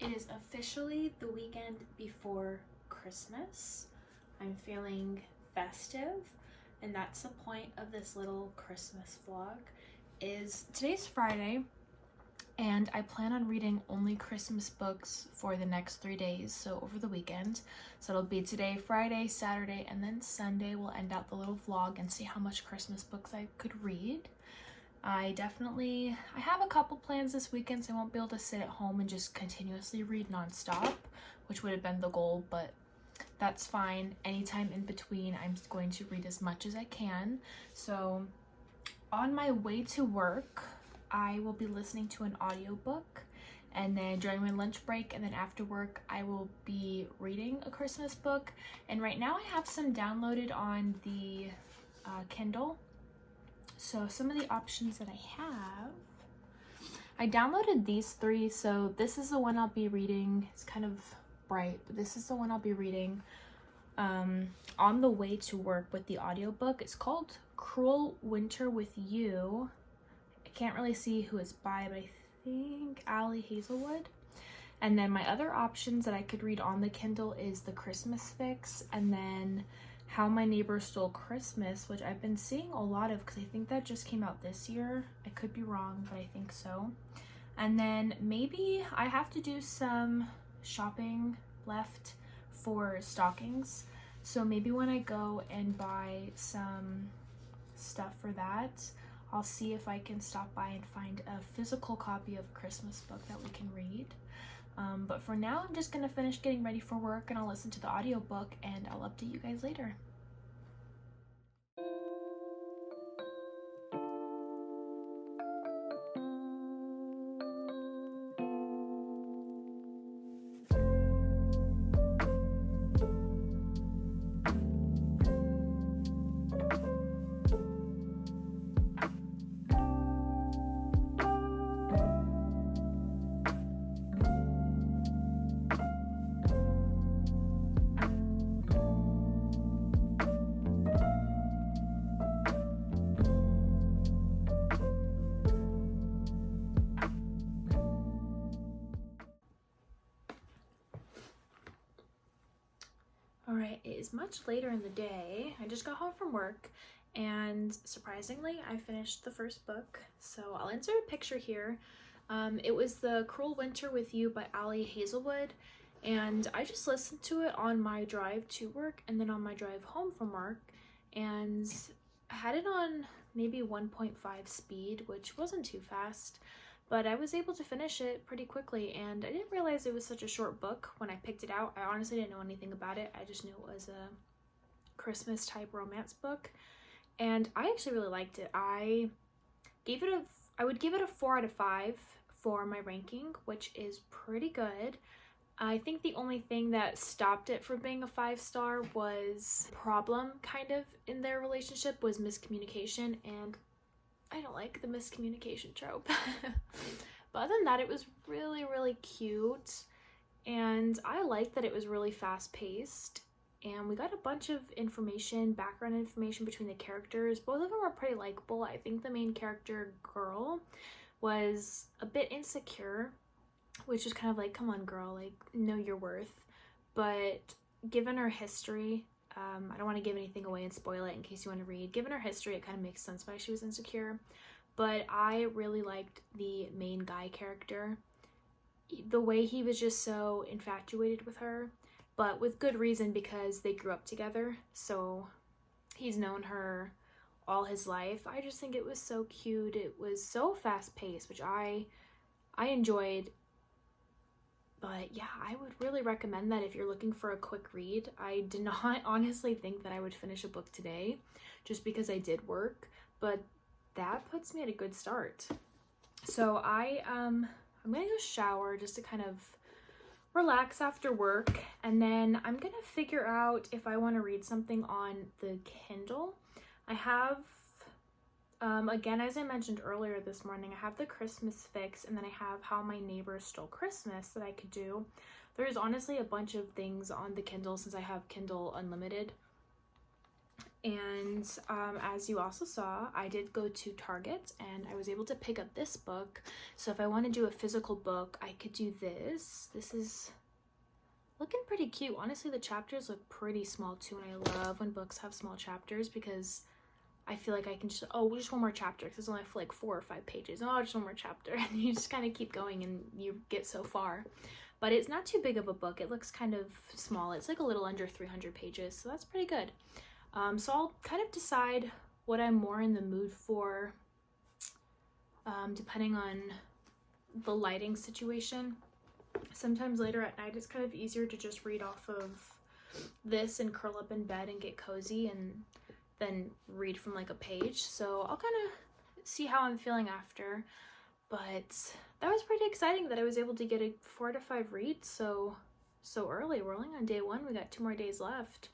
It is officially the weekend before Christmas. I'm feeling festive, and that's the point of this little Christmas vlog. Today's Friday, and I plan on reading only Christmas books for the next 3 days, so over the weekend. So it'll be today, Friday, Saturday, and then Sunday we'll end out the little vlog and see how much Christmas books I could read. I have a couple plans this weekend, so I won't be able to sit at home and just continuously read nonstop, which would have been the goal, but that's fine. Anytime in between, I'm going to read as much as I can. So on my way to work, I will be listening to an audiobook, and then during my lunch break and then after work, I will be reading a Christmas book. And right now I have some downloaded on the Kindle. So some of the options that I downloaded these 3. So this is the one I'll be reading. It's kind of bright, but this is the one I'll be reading on the way to work with the audiobook. It's called Cruel Winter with You. I can't really see who it's by, but I think Ali Hazelwood. And then my other options that I could read on the Kindle is The Christmas Fix, and then How My Neighbor Stole Christmas, which I've been seeing a lot of because I think that just came out this year. I could be wrong, but I think so. And then maybe I have to do some shopping left for stockings. So maybe when I go and buy some stuff for that, I'll see if I can stop by and find a physical copy of a Christmas book that we can read. But for now, I'm just gonna finish getting ready for work, and I'll listen to the audiobook and I'll update you guys later. Alright, it is much later in the day. I just got home from work, and surprisingly, I finished the first book. So I'll insert a picture here. It was The Cruel Winter with You by Ali Hazelwood, and I just listened to it on my drive to work and then on my drive home from work, and I had it on maybe 1.5 speed, which wasn't too fast. But I was able to finish it pretty quickly, and I didn't realize it was such a short book when I picked it out. I honestly didn't know anything about it. I just knew it was a Christmas type romance book, and I actually really liked it. I would give it a 4 out of 5 for my ranking, which is pretty good. I think the only thing that stopped it from being a 5-star was problem kind of in their relationship was miscommunication, and I don't like the miscommunication trope. But other than that, it was really, really cute, and I liked that it was really fast-paced, and we got a bunch of background information between the characters. Both of them were pretty likable. I think the main character, girl, was a bit insecure, which is kind of like, come on girl, like, know your worth. But given her history, I don't want to give anything away and spoil it in case you want to read. Given her history, it kind of makes sense why she was insecure. But I really liked the main guy character. The way he was just so infatuated with her, but with good reason because they grew up together. So he's known her all his life. I just think it was so cute. It was so fast-paced, which I enjoyed. But yeah, I would really recommend that if you're looking for a quick read. I did not honestly think that I would finish a book today just because I did work, but that puts me at a good start. So I'm gonna go shower just to kind of relax after work, and then I'm gonna figure out if I want to read something on the Kindle. I have again, as I mentioned earlier this morning, I have The Christmas Fix, and then I have How My Neighbor Stole Christmas that I could do. There's honestly a bunch of things on the Kindle since I have Kindle Unlimited, And as you also saw, I did go to Target and I was able to pick up this book. So if I want to do a physical book, I could do this. This is looking pretty cute. Honestly, the chapters look pretty small too, and I love when books have small chapters because I feel like I can just, oh, just one more chapter, because it's only for like 4 or 5 pages. Oh, just one more chapter. And you just kind of keep going and you get so far. But it's not too big of a book. It looks kind of small. It's like a little under 300 pages, so that's pretty good. So I'll kind of decide what I'm more in the mood for, depending on the lighting situation. Sometimes later at night, it's kind of easier to just read off of this and curl up in bed and get cozy and then read from like a page. So I'll kind of see how I'm feeling after. But that was pretty exciting that I was able to get a 4 to 5 reads so early. We're only on day 1. We got 2 more days left.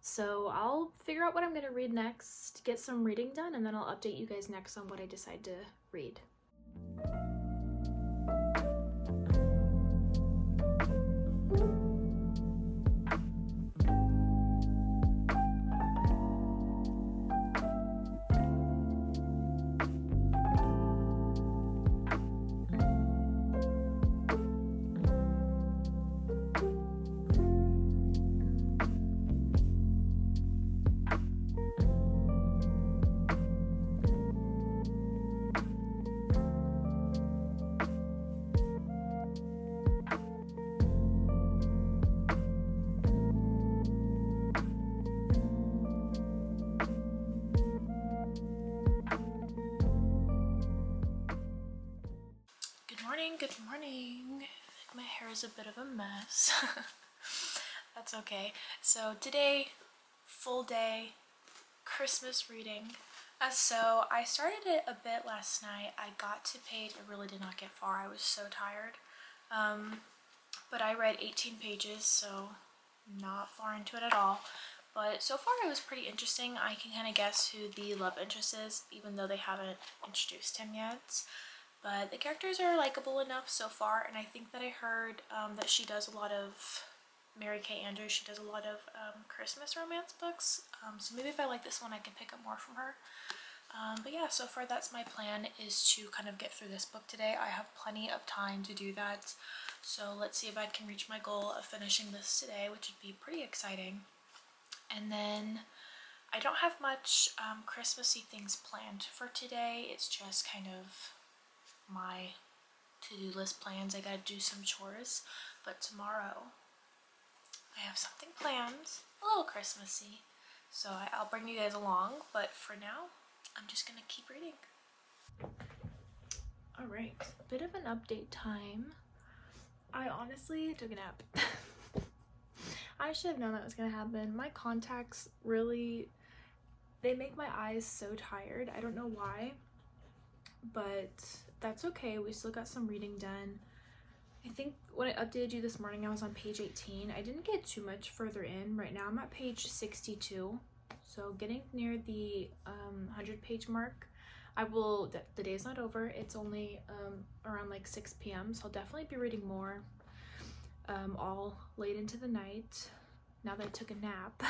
So I'll figure out what I'm going to read next, get some reading done, and then I'll update you guys next on what I decide to read. Good morning. My hair is a bit of a mess. That's okay. So today, full day, Christmas reading. So I started it a bit last night. I got to page, I really did not get far. I was so tired. But I read 18 pages, so not far into it at all. But so far it was pretty interesting. I can kind of guess who the love interest is, even though they haven't introduced him yet. But the characters are likable enough so far, and I think that I heard that she does a lot of, Mary Kay Andrews, she does a lot of Christmas romance books. So maybe if I like this one, I can pick up more from her. But yeah, so far that's my plan, is to kind of get through this book today. I have plenty of time to do that. So let's see if I can reach my goal of finishing this today, which would be pretty exciting. And then I don't have much Christmassy things planned for today. It's just kind of my to-do list plans. I gotta do some chores, but tomorrow I have something planned, a little Christmassy, so I'll bring you guys along. But for now, I'm just gonna keep reading. Alright, a bit of an update time. I honestly took a nap. I should have known that was gonna happen. My contacts really, they make my eyes so tired. I don't know why, but that's okay. We still got some reading done. I think when I updated you this morning, I was on page 18. I didn't get too much further in. Right now I'm at page 62, so getting near the 100-page mark. The day's not over. It's only around like 6 p.m. so I'll definitely be reading more all late into the night now that I took a nap.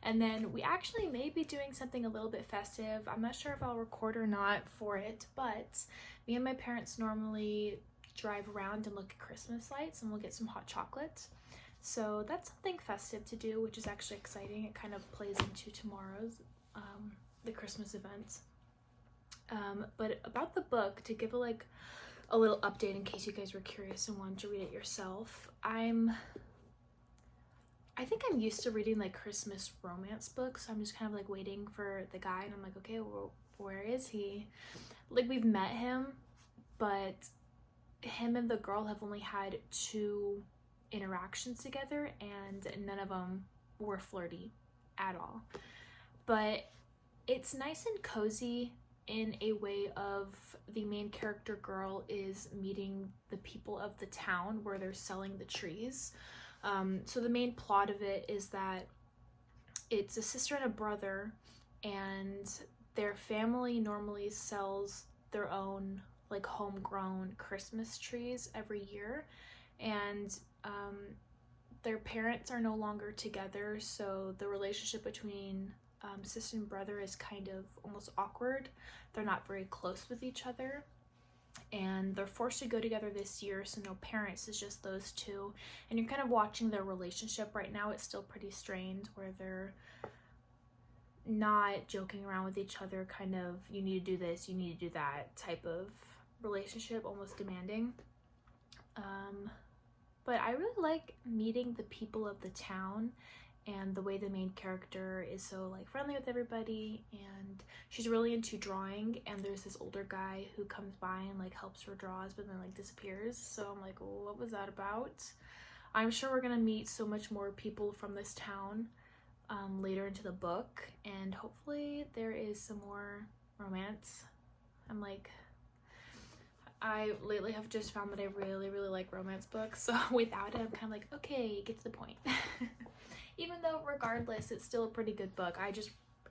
And then we actually may be doing something a little bit festive. I'm not sure if I'll record or not for it, but me and my parents normally drive around and look at Christmas lights, and we'll get some hot chocolate. So that's something festive to do, which is actually exciting. It kind of plays into tomorrow's, the Christmas event. But about the book, to give a little update in case you guys were curious and wanted to read it yourself, I think I'm used to reading like Christmas romance books. So I'm just kind of like waiting for the guy, and I'm like, okay, well, where is he? Like, we've met him, but him and the girl have only had 2 interactions together, and none of them were flirty at all. But it's nice and cozy in a way of the main character girl is meeting the people of the town where they're selling the trees. So the main plot of it is that it's a sister and a brother, and their family normally sells their own like homegrown Christmas trees every year, and their parents are no longer together, so the relationship between sister and brother is kind of almost awkward. They're not very close with each other, and they're forced to go together this year, so no parents, it's just those two, and you're kind of watching their relationship right now. It's still pretty strained, where they're not joking around with each other, kind of you need to do this, you need to do that type of relationship, almost demanding. But I really like meeting the people of the town, and the way the main character is so like friendly with everybody, and she's really into drawing, and there's this older guy who comes by and like helps her draws but then like disappears. So I'm like, well, what was that about? I'm sure we're gonna meet so much more people from this town later into the book, and hopefully there is some more romance. I lately have just found that I really like romance books, so without it I'm kind of like, okay, get to the point. Even though regardless it's still a pretty good book,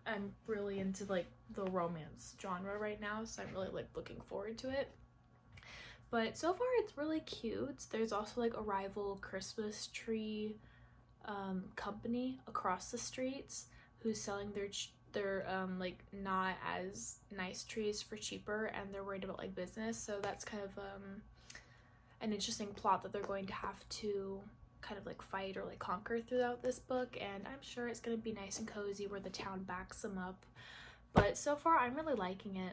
I'm really into like the romance genre right now, so I'm really like looking forward to it. But so far it's really cute. There's also like a rival Christmas tree company across the streets who's selling their like not as nice trees for cheaper, and they're worried about like business, so that's kind of an interesting plot that they're going to have to kind of like fight or like conquer throughout this book, and I'm sure it's going to be nice and cozy where the town backs them up. But so far I'm really liking it.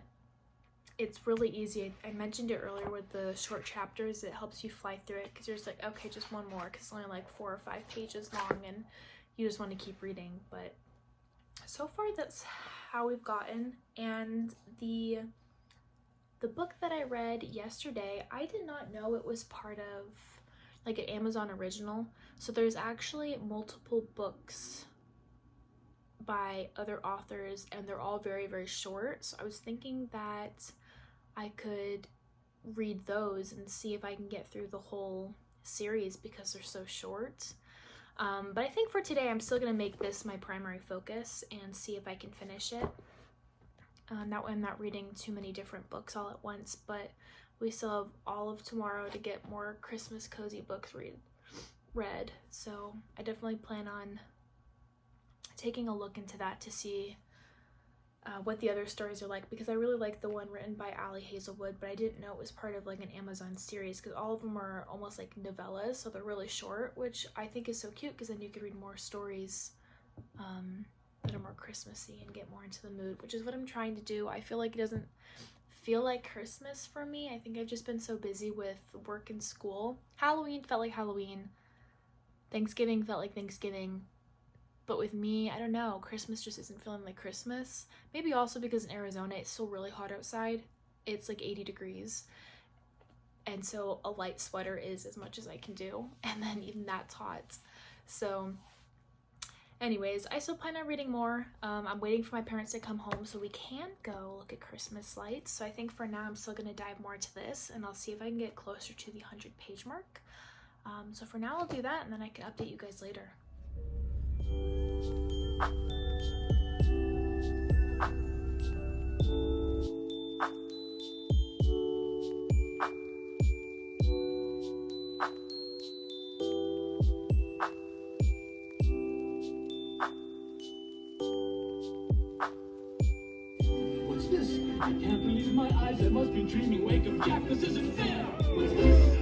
It's really easy. I mentioned it earlier with the short chapters. It helps you fly through it because you're just like, okay, just one more, because it's only like 4 or 5 pages long and you just want to keep reading. But so far that's how we've gotten. And the book that I read yesterday, I did not know it was part of like an Amazon original. So there's actually multiple books by other authors, and they're all very short. So I was thinking that I could read those and see if I can get through the whole series because they're so short. But I think for today I'm still gonna make this my primary focus and see if I can finish it. That way I'm not reading too many different books all at once, but we still have all of tomorrow to get more Christmas cozy books read. So I definitely plan on taking a look into that to see what the other stories are like, because I really like the one written by Ali Hazelwood, but I didn't know it was part of like an Amazon series, because all of them are almost like novellas, so they're really short, which I think is so cute, because then you can read more stories that are more Christmassy and get more into the mood, which is what I'm trying to do. I feel like it doesn't feel like Christmas for me. I think I've just been so busy with work and school. Halloween felt like Halloween. Thanksgiving felt like Thanksgiving. But with me, I don't know, Christmas just isn't feeling like Christmas. Maybe also because in Arizona, it's still really hot outside. It's like 80 degrees. And so a light sweater is as much as I can do. And then even that's hot. So anyways, I still plan on reading more. I'm waiting for my parents to come home so we can go look at Christmas lights. So I think for now, I'm still going to dive more into this, and I'll see if I can get closer to the 100-page mark. So for now, I'll do that, and then I can update you guys later. What's this? I can't believe my eyes. I must be dreaming. Wake up, Jack. This isn't fair. What's this?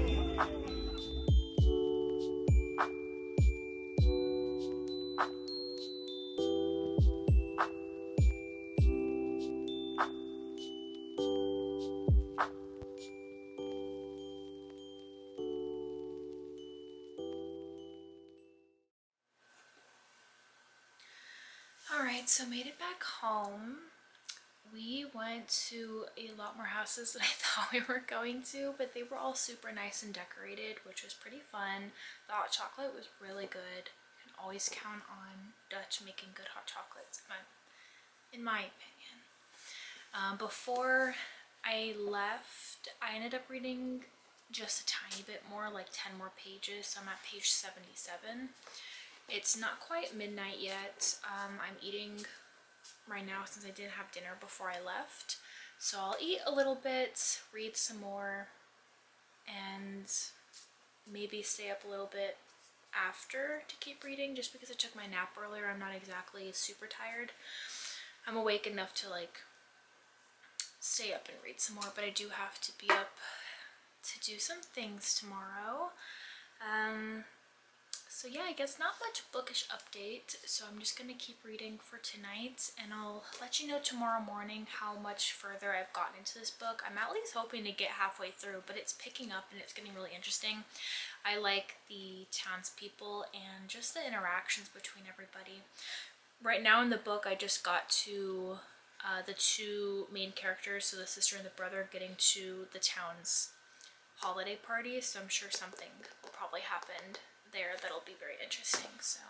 Alright, so made it back home. We went to a lot more houses than I thought we were going to, but they were all super nice and decorated, which was pretty fun. The hot chocolate was really good. You can always count on Dutch making good hot chocolates, in my opinion. Before I left, I ended up reading just a tiny bit more, like 10 more pages, so I'm at page 77. It's not quite midnight yet. I'm eating right now since I didn't have dinner before I left. So I'll eat a little bit, read some more, and maybe stay up a little bit after to keep reading just because I took my nap earlier. I'm not exactly super tired. I'm awake enough to like stay up and read some more, but I do have to be up to do some things tomorrow. So yeah, I guess not much bookish update, so I'm just gonna keep reading for tonight, and I'll let you know tomorrow morning how much further I've gotten into this book. I'm at least hoping to get halfway through, but it's picking up and it's getting really interesting. I like the townspeople and just the interactions between everybody. Right now in the book, I just got to the two main characters, so the sister and the brother, getting to the town's holiday party, so I'm sure something will probably happen there that'll be very interesting. So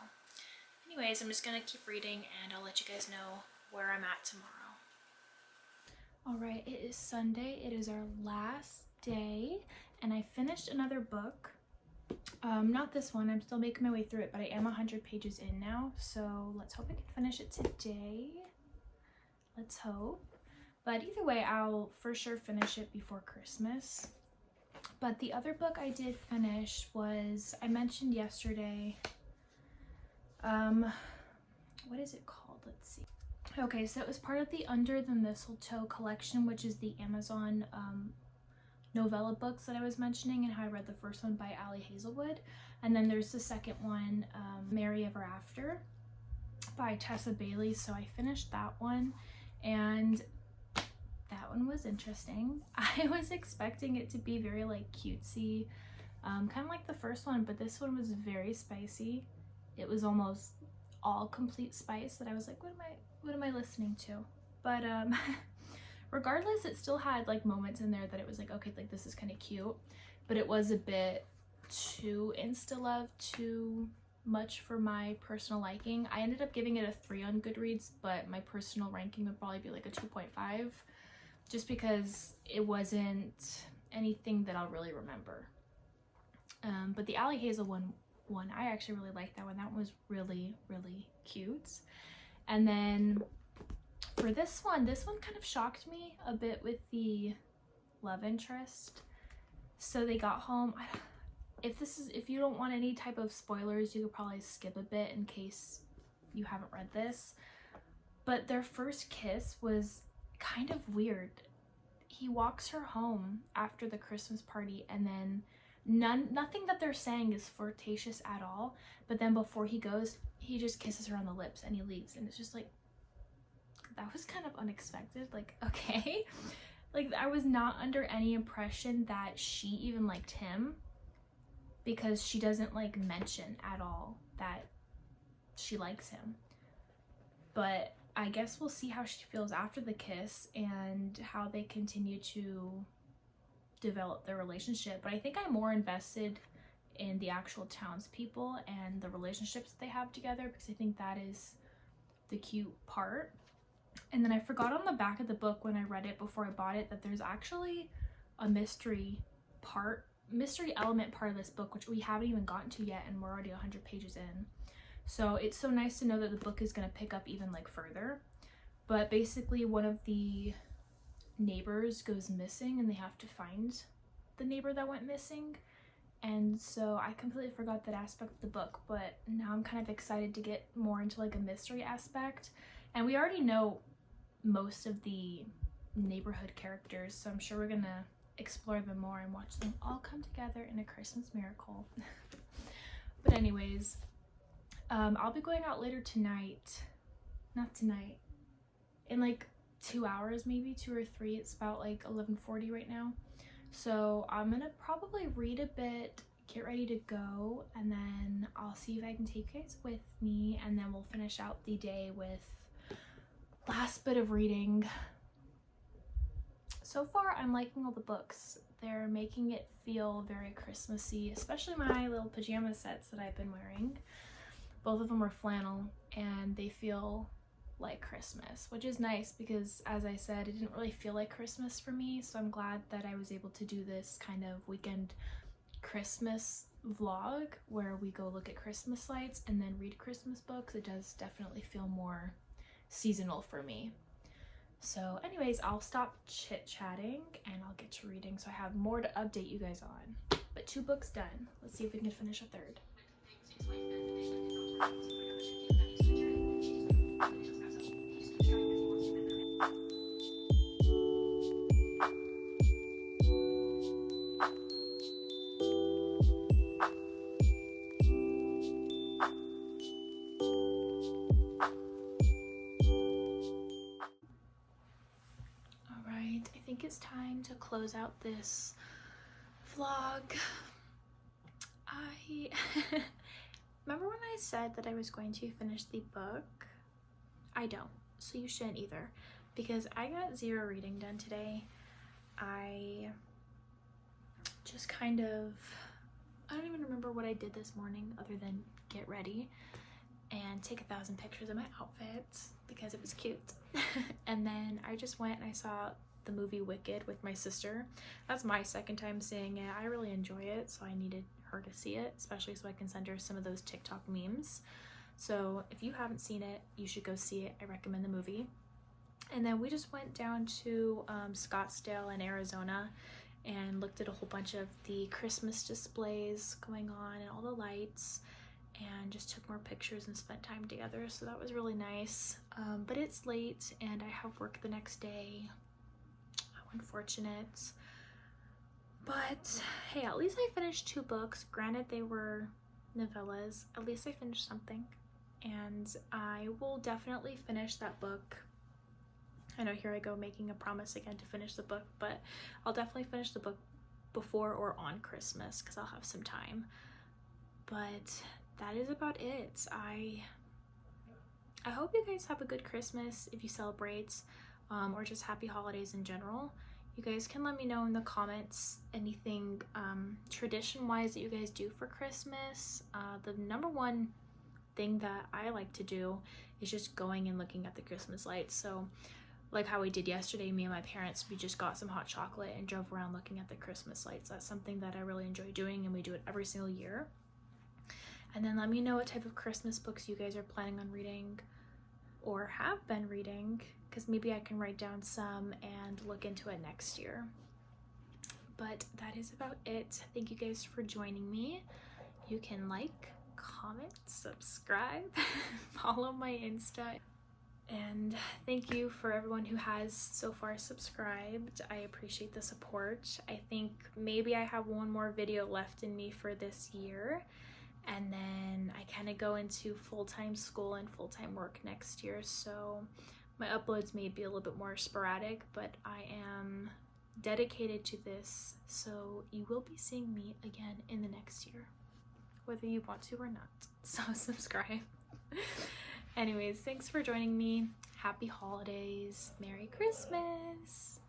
anyways, I'm just gonna keep reading and I'll let you guys know where I'm at tomorrow. Alright, it is Sunday. It is our last day and I finished another book. Not this one, I'm still making my way through it, but I am 100 pages in now, so let's hope I can finish it today. Let's hope. But either way, I'll for sure finish it before Christmas. But the other book I did finish was, I mentioned yesterday, what is it called? Let's see. Okay, so it was part of the Under the Mistletoe collection, which is the Amazon novella books that I was mentioning and how I read the first one by Ali Hazelwood. And then there's the second one, Merry Ever After by Tessa Bailey. So I finished that one and that one was interesting. I was expecting it to be very like cutesy, kind of like the first one, but this one was very spicy. It was almost all complete spice that I was like, what am I listening to? But regardless, it still had like moments in there that it was like, okay, like this is kind of cute, but it was a bit too insta love, too much for my personal liking. I ended up giving it a 3 on Goodreads, but my personal ranking would probably be like a 2.5. Just because it wasn't anything that I'll really remember. But the Ali Hazel one, I actually really liked that one. That one was really, really cute. And then for this one kind of shocked me a bit with the love interest. So they got home. If you don't want any type of spoilers, you could probably skip a bit in case you haven't read this. But their first kiss was kind of weird. He walks her home after the Christmas party and then nothing that they're saying is flirtatious at all, but then before he goes, he just kisses her on the lips and he leaves, and it's just like, that was kind of unexpected. Like, okay. Like, I was not under any impression that she even liked him, because she doesn't like mention at all that she likes him. But I guess we'll see how she feels after the kiss and how they continue to develop their relationship. But I think I'm more invested in the actual townspeople and the relationships that they have together, because I think that is the cute part. And then I forgot on the back of the book when I read it before I bought it that there's actually a mystery element part of this book, which we haven't even gotten to yet, and we're already 100 pages in. So it's so nice to know that the book is going to pick up even like further. But basically one of the neighbors goes missing and they have to find the neighbor that went missing. And so I completely forgot that aspect of the book, but now I'm kind of excited to get more into like a mystery aspect. And we already know most of the neighborhood characters, so I'm sure we're gonna explore them more and watch them all come together in a Christmas miracle. But anyways, I'll be going out later tonight. Not tonight. In like 2 hours, maybe 2 or 3. It's about like 11:40 right now. So I'm gonna probably read a bit, get ready to go, and then I'll see if I can take you guys with me, and then we'll finish out the day with last bit of reading. So far, I'm liking all the books. They're making it feel very Christmassy, especially my little pajama sets that I've been wearing. Both of them are flannel and they feel like Christmas, which is nice because, as I said, it didn't really feel like Christmas for me, so I'm glad that I was able to do this kind of weekend Christmas vlog where we go look at Christmas lights and then read Christmas books. It does definitely feel more seasonal for me. So anyways, I'll stop chit-chatting and I'll get to reading, so I have more to update you guys on. But 2 books done. Let's see if we can finish a 3rd. Alright, I think it's time to close out this vlog. I remember when I said that I was going to finish the book? I don't, so you shouldn't either, because I got 0 reading done today. I just kind of, I don't even remember what I did this morning other than get ready and take 1,000 pictures of my outfit because it was cute. And then I just went and I saw the movie Wicked with my sister. That's my second time seeing it. I really enjoy it, so I needed her to see it, especially so I can send her some of those TikTok memes. So if you haven't seen it, you should go see it. I recommend the movie. And then we just went down to Scottsdale in Arizona and looked at a whole bunch of the Christmas displays going on and all the lights, and just took more pictures and spent time together, so that was really nice. But it's late and I have work the next day. How unfortunate. But hey, at least I finished 2 books. Granted, they were novellas. At least I finished something. And I will definitely finish that book. I know, here I go making a promise again to finish the book, but I'll definitely finish the book before or on Christmas because I'll have some time. But that is about it. I hope you guys have a good Christmas if you celebrate, or just happy holidays in general. You guys can let me know in the comments anything tradition-wise that you guys do for Christmas. The number one thing that I like to do is just going and looking at the Christmas lights. So like how we did yesterday, me and my parents, we just got some hot chocolate and drove around looking at the Christmas lights. That's something that I really enjoy doing, and we do it every single year. And then let me know what type of Christmas books you guys are planning on reading or have been reading, because maybe I can write down some and look into it next year. But that is about it. Thank you guys for joining me. You can like, comment, subscribe, follow my Insta. And thank you for everyone who has so far subscribed. I appreciate the support. I think maybe I have one more video left in me for this year, and then I kind of go into full-time school and full-time work next year, so my uploads may be a little bit more sporadic, but I am dedicated to this, so you will be seeing me again in the next year, whether you want to or not. So subscribe. Anyways, thanks for joining me. Happy holidays. Merry Christmas.